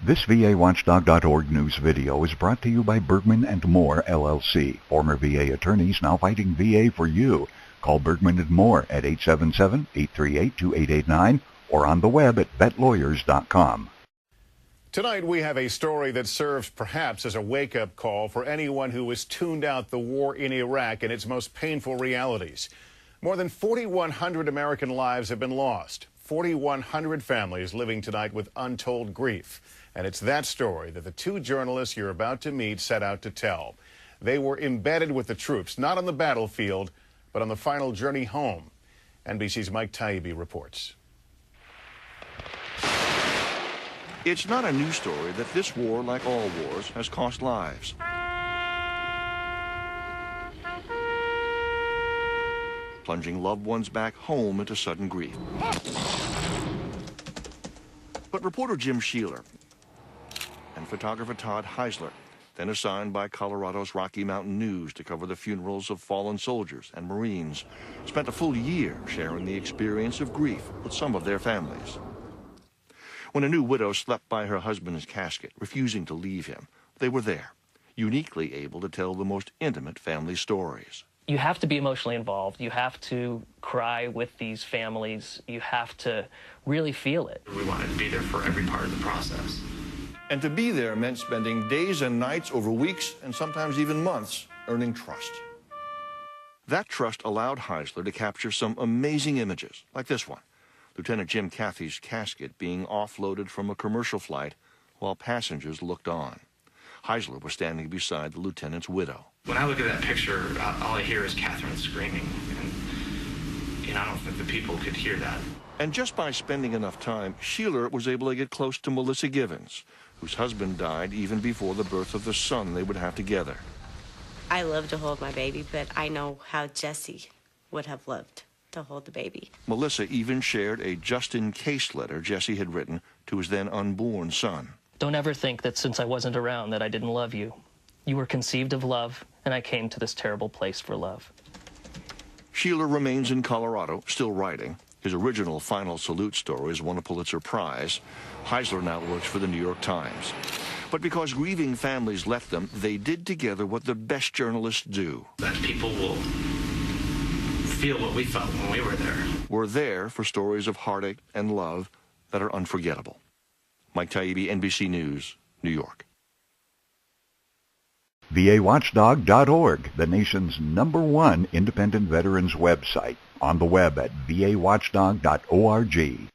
This VAWatchdog.org news video is brought to you by Bergman & Moore, LLC. Former VA attorneys now fighting VA for you. Call Bergman & Moore at 877-838-2889 or on the web at vetlawyers.com. Tonight we have a story that serves perhaps as a wake-up call for anyone who has tuned out the war in Iraq and its most painful realities. More than 4,100 American lives have been lost. 4,100 families living tonight with untold grief. And it's that story that the two journalists you're about to meet set out to tell. They were embedded with the troops, not on the battlefield, but on the final journey home. NBC's Mike Taibbi reports. It's not a new story that this war, like all wars, has cost lives. Plunging loved ones back home into sudden grief. But reporter Jim Sheeler and photographer Todd Heisler, then assigned by Colorado's Rocky Mountain News to cover the funerals of fallen soldiers and Marines, spent a full year sharing the experience of grief with some of their families. When a new widow slept by her husband's casket, refusing to leave him, they were there, uniquely able to tell the most intimate family stories. You have to be emotionally involved. You have to cry with these families. You have to really feel it. We wanted to be there for every part of the process. And to be there meant spending days and nights over weeks and sometimes even months earning trust. That trust allowed Heisler to capture some amazing images, like this one. Lieutenant Jim Cathy's casket being offloaded from a commercial flight while passengers looked on. Heisler was standing beside the lieutenant's widow. When I look at that picture, all I hear is Catherine screaming. And I don't think the people could hear that. And just by spending enough time, Sheeler was able to get close to Melissa Givens, whose husband died even before the birth of the son they would have together. I love to hold my baby, but I know how Jesse would have loved to hold the baby. Melissa even shared a just-in-case letter Jesse had written to his then unborn son. Don't ever think that since I wasn't around that I didn't love you. You were conceived of love, and I came to this terrible place for love. Sheeler remains in Colorado, still writing. His original Final Salute stories won a Pulitzer Prize. Heisler now works for the New York Times. But because grieving families left them, they did together what the best journalists do. That people will feel what we felt when we were there. We're there for stories of heartache and love that are unforgettable. Mike Taibbi, NBC News, New York. VAWatchdog.org, the nation's #1 independent veterans website. On the web at VAWatchdog.org.